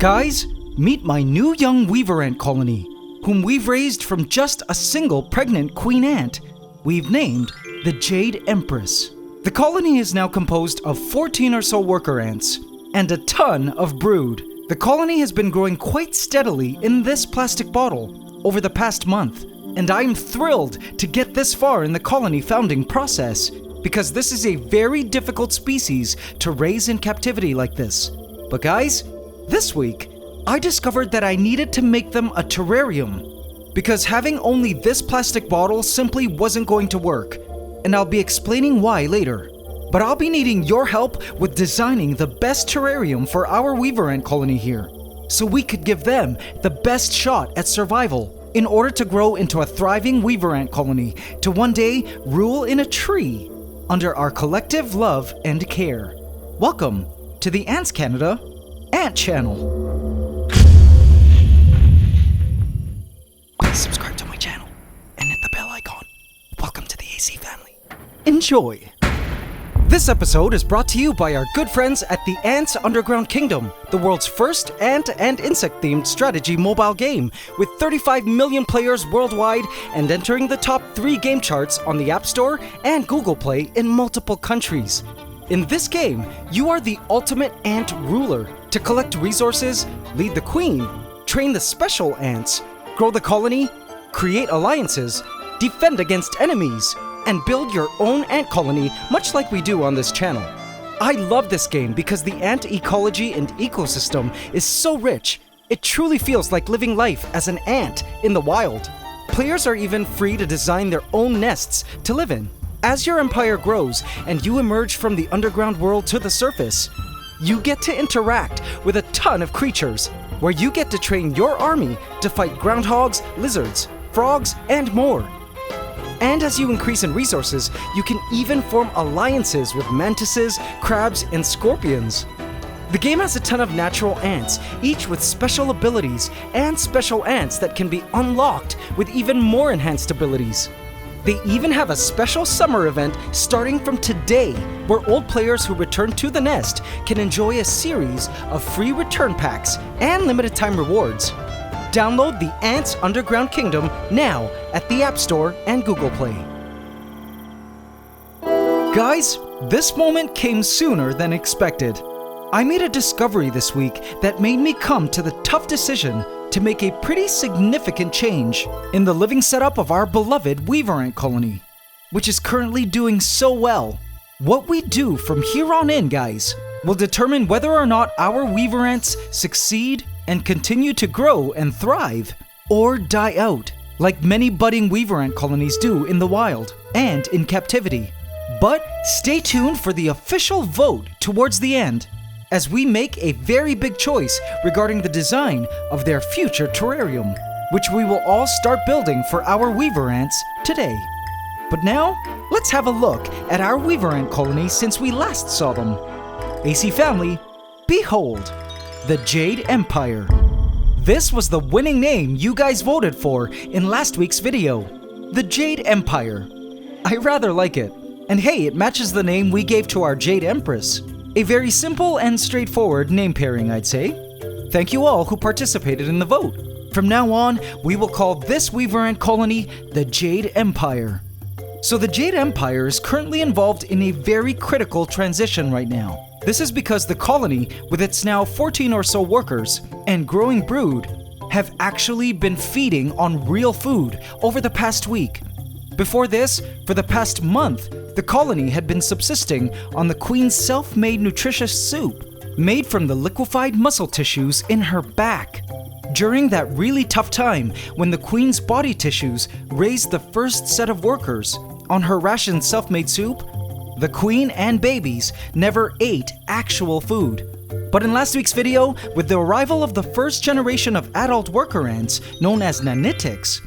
Guys, meet my new young weaver ant colony, whom we've raised from just a single pregnant queen ant. We've named the Jade Empress. The colony is now composed of 14 or so worker ants and a ton of brood. The colony has been growing quite steadily in this plastic bottle over the past month, and I'm thrilled to get this far in the colony founding process because this is a very difficult species to raise in captivity like this. But guys, this week, I discovered that I needed to make them a terrarium because having only this plastic bottle simply wasn't going to work, and I'll be explaining why later. But I'll be needing your help with designing the best terrarium for our weaver ant colony here, so we could give them the best shot at survival in order to grow into a thriving weaver ant colony to one day rule in a tree under our collective love and care. Welcome to the AntsCanada Ant Channel. Please subscribe to my channel and hit the bell icon. Welcome to the AC family. Enjoy! This episode is brought to you by our good friends at the Ants Underground Kingdom, the world's first ant and insect-themed strategy mobile game, with 35 million players worldwide and entering the top 3 game charts on the App Store and Google Play in multiple countries. In this game, you are the ultimate ant ruler to collect resources, lead the queen, train the special ants, grow the colony, create alliances, defend against enemies, and build your own ant colony much like we do on this channel. I love this game because the ant ecology and ecosystem is so rich, it truly feels like living life as an ant in the wild. Players are even free to design their own nests to live in. As your empire grows and you emerge from the underground world to the surface, you get to interact with a ton of creatures, where you get to train your army to fight groundhogs, lizards, frogs, and more. And as you increase in resources, you can even form alliances with mantises, crabs, and scorpions. The game has a ton of natural ants, each with special abilities, and special ants that can be unlocked with even more enhanced abilities. They even have a special summer event starting from today, where old players who return to the nest can enjoy a series of free return packs and limited time rewards. Download the Ants Underground Kingdom now at the App Store and Google Play. Guys, this moment came sooner than expected. I made a discovery this week that made me come to the tough decision to make a pretty significant change in the living setup of our beloved weaver ant colony, which is currently doing so well. What we do from here on in, guys, will determine whether or not our weaver ants succeed and continue to grow and thrive, or die out, like many budding weaver ant colonies do in the wild and in captivity. But stay tuned for the official vote towards the end, as we make a very big choice regarding the design of their future terrarium, which we will all start building for our weaver ants today. But now, let's have a look at our weaver ant colony since we last saw them. AC family, behold, the Jade Empire. This was the winning name you guys voted for in last week's video, the Jade Empire. I rather like it, and hey, it matches the name we gave to our Jade Empress. A very simple and straightforward name pairing, I'd say. Thank you all who participated in the vote. From now on, we will call this weaver ant colony the Jade Empire. So the Jade Empire is currently involved in a very critical transition right now. This is because the colony, with its now 14 or so workers and growing brood, have actually been feeding on real food over the past week. Before this, for the past month, the colony had been subsisting on the queen's self-made nutritious soup, made from the liquefied muscle tissues in her back. During that really tough time when the queen's body tissues raised the first set of workers on her rationed self-made soup, the queen and babies never ate actual food. But in last week's video, with the arrival of the first generation of adult worker ants, known as nanitics,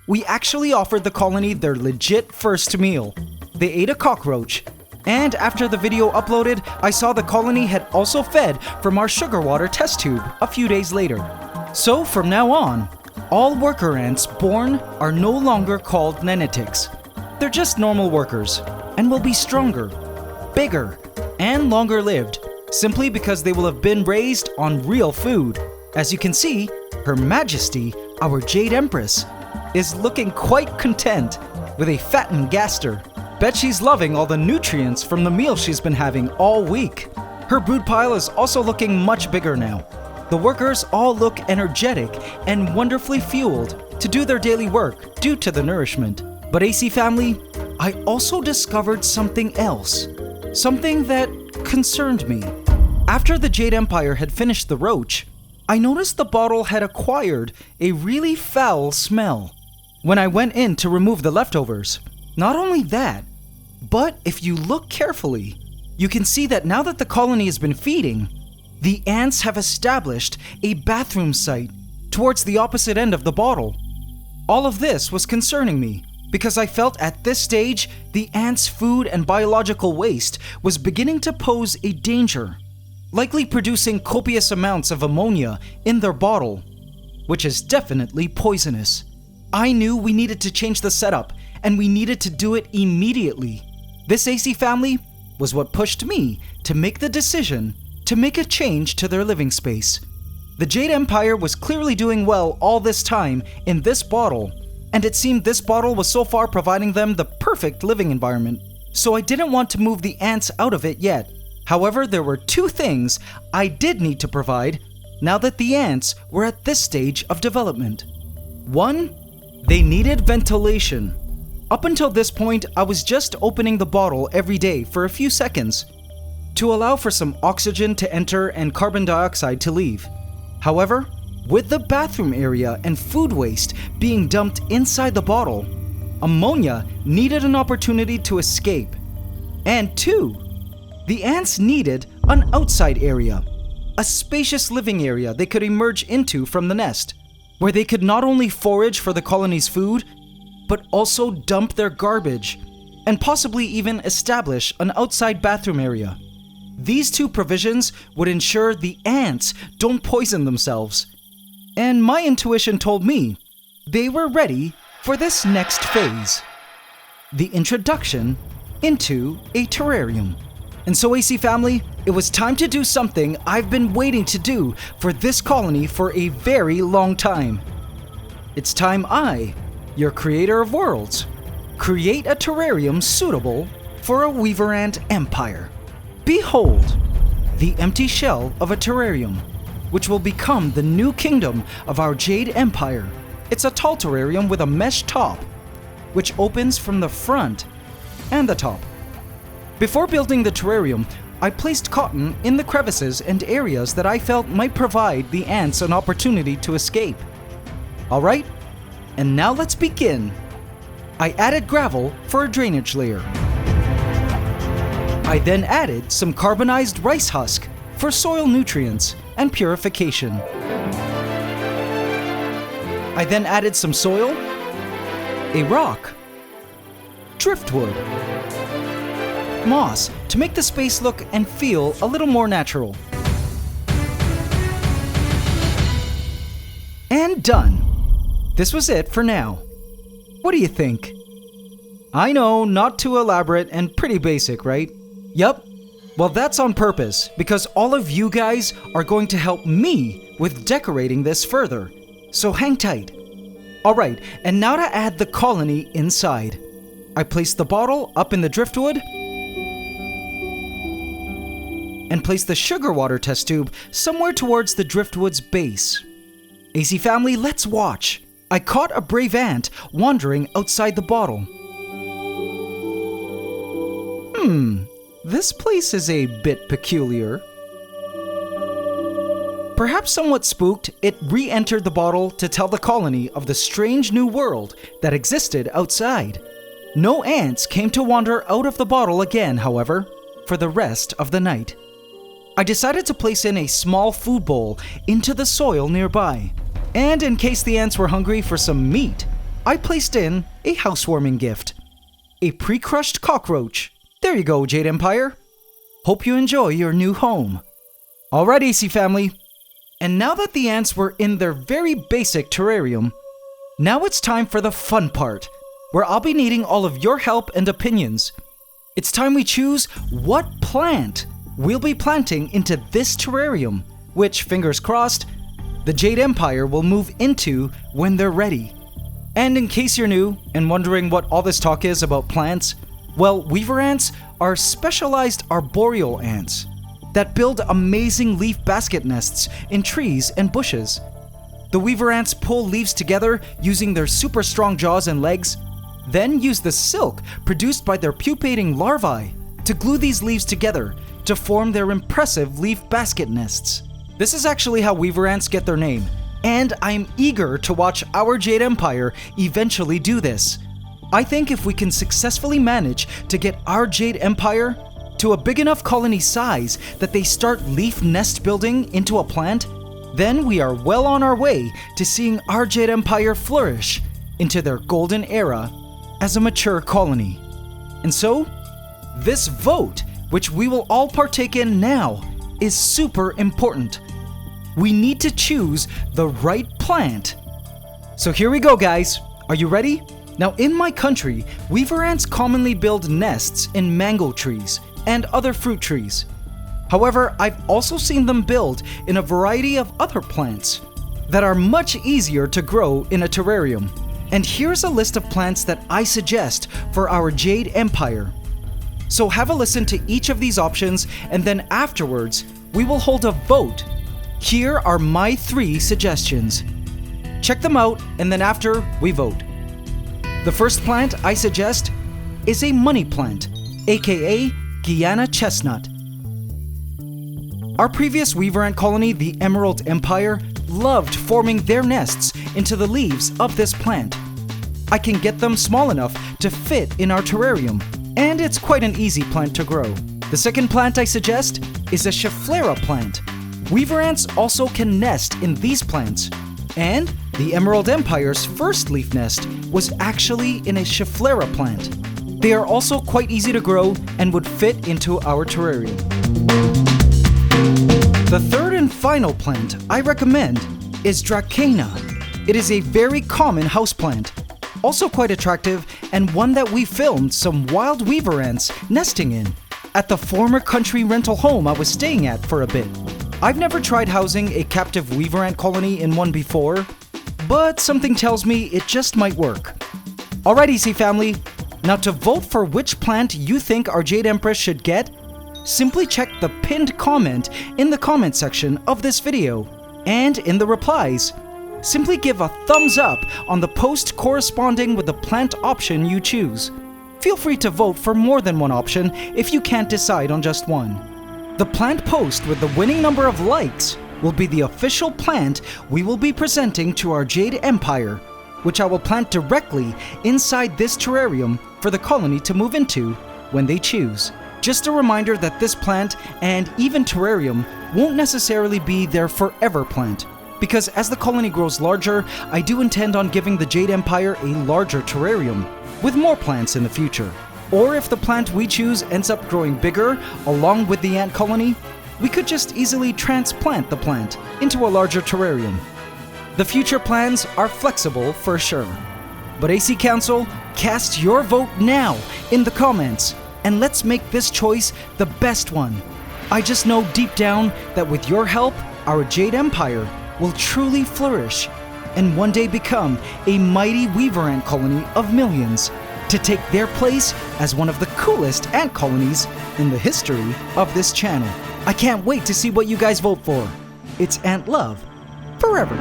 we actually offered the colony their legit first meal. They ate a cockroach, and after the video uploaded, I saw the colony had also fed from our sugar water test tube a few days later. So from now on, all worker ants born are no longer called nanitics. They're just normal workers, and will be stronger, bigger, and longer lived, simply because they will have been raised on real food. As you can see, Her Majesty, our Jade Empress, is looking quite content with a fattened gaster. Bet she's loving all the nutrients from the meal she's been having all week. Her brood pile is also looking much bigger now. The workers all look energetic and wonderfully fueled to do their daily work due to the nourishment. But AC family, I also discovered something else. Something that concerned me. After the Jade Empire had finished the roach, I noticed the bottle had acquired a really foul smell. When I went in to remove the leftovers, not only that, but if you look carefully, you can see that now that the colony has been feeding, the ants have established a bathroom site towards the opposite end of the bottle. All of this was concerning me because I felt at this stage the ants' food and biological waste was beginning to pose a danger, likely producing copious amounts of ammonia in their bottle, which is definitely poisonous. I knew we needed to change the setup, and we needed to do it immediately. This AC family was what pushed me to make the decision to make a change to their living space. The Jade Empire was clearly doing well all this time in this bottle, and it seemed this bottle was so far providing them the perfect living environment, so I didn't want to move the ants out of it yet. However, there were two things I did need to provide now that the ants were at this stage of development. One, they needed ventilation. Up until this point, I was just opening the bottle every day for a few seconds to allow for some oxygen to enter and carbon dioxide to leave. However, with the bathroom area and food waste being dumped inside the bottle, ammonia needed an opportunity to escape. And two, the ants needed an outside area, a spacious living area they could emerge into from the nest, where they could not only forage for the colony's food, but also dump their garbage, and possibly even establish an outside bathroom area. These two provisions would ensure the ants don't poison themselves. And my intuition told me they were ready for this next phase, the introduction into a terrarium. And so AC family, it was time to do something I've been waiting to do for this colony for a very long time. It's time I, your creator of worlds, create a terrarium suitable for a weaver ant empire. Behold, the empty shell of a terrarium, which will become the new kingdom of our Jade Empire. It's a tall terrarium with a mesh top, which opens from the front and the top. Before building the terrarium, I placed cotton in the crevices and areas that I felt might provide the ants an opportunity to escape. Alright, and now let's begin. I added gravel for a drainage layer. I then added some carbonized rice husk for soil nutrients and purification. I then added some soil, a rock, driftwood, moss to make the space look and feel a little more natural. And done. This was it for now. What do you think? I know, not too elaborate and pretty basic, right? Yup. Well, that's on purpose, because all of you guys are going to help me with decorating this further. So hang tight. Alright, and now to add the colony inside. I placed the bottle up in the driftwood and placed the sugar water test tube somewhere towards the driftwood's base. AC family, let's watch. I caught a brave ant wandering outside the bottle. This place is a bit peculiar. Perhaps somewhat spooked, it re-entered the bottle to tell the colony of the strange new world that existed outside. No ants came to wander out of the bottle again, however, for the rest of the night. I decided to place in a small food bowl into the soil nearby. And in case the ants were hungry for some meat, I placed in a housewarming gift. A pre-crushed cockroach. There you go, Jade Empire. Hope you enjoy your new home. Alright, AC family. And now that the ants were in their very basic terrarium, now it's time for the fun part, where I'll be needing all of your help and opinions. It's time we choose what plant we'll be planting into this terrarium, which, fingers crossed, the Jade Empire will move into when they're ready. And in case you're new and wondering what all this talk is about plants, well, weaver ants are specialized arboreal ants that build amazing leaf basket nests in trees and bushes. The weaver ants pull leaves together using their super strong jaws and legs, then use the silk produced by their pupating larvae to glue these leaves together to form their impressive leaf basket nests. This is actually how weaver ants get their name, and I'm eager to watch our Jade Empire eventually do this. I think if we can successfully manage to get our Jade Empire to a big enough colony size that they start leaf nest building into a plant, then we are well on our way to seeing our Jade Empire flourish into their golden era as a mature colony. And so, this vote, which we will all partake in now, is super important. We need to choose the right plant. So here we go, guys. Are you ready? Now, in my country, weaver ants commonly build nests in mango trees and other fruit trees. However, I've also seen them build in a variety of other plants that are much easier to grow in a terrarium. And here's a list of plants that I suggest for our Jade Empire. So have a listen to each of these options, and then afterwards, we will hold a vote. Here are my 3 suggestions. Check them out, and then after, we vote. The first plant I suggest is a money plant, aka Guyana chestnut. Our previous weaver ant colony, the Emerald Empire, loved forming their nests into the leaves of this plant. I can get them small enough to fit in our terrarium, and it's quite an easy plant to grow. The second plant I suggest is a Schefflera plant. Weaver ants also can nest in these plants, and the Emerald Empire's first leaf nest was actually in a Schefflera plant. They are also quite easy to grow and would fit into our terrarium. The third and final plant I recommend is Dracana. It is a very common houseplant, also quite attractive, and one that we filmed some wild weaver ants nesting in at the former country rental home I was staying at for a bit. I've never tried housing a captive weaver ant colony in one before, but something tells me it just might work. Alright, EC family, now to vote for which plant you think our Jade Empress should get, simply check the pinned comment in the comment section of this video, and in the replies, simply give a thumbs up on the post corresponding with the plant option you choose. Feel free to vote for more than one option if you can't decide on just one. The plant post with the winning number of likes will be the official plant we will be presenting to our Jade Empire, which I will plant directly inside this terrarium for the colony to move into when they choose. Just a reminder that this plant and even terrarium won't necessarily be their forever plant, because as the colony grows larger, I do intend on giving the Jade Empire a larger terrarium with more plants in the future. Or if the plant we choose ends up growing bigger along with the ant colony, we could just easily transplant the plant into a larger terrarium. The future plans are flexible for sure. But AC Council, cast your vote now in the comments, and let's make this choice the best one. I just know deep down that with your help, our Jade Empire will truly flourish and one day become a mighty weaver ant colony of millions to take their place as one of the coolest ant colonies in the history of this channel. I can't wait to see what you guys vote for. It's Ant Love forever.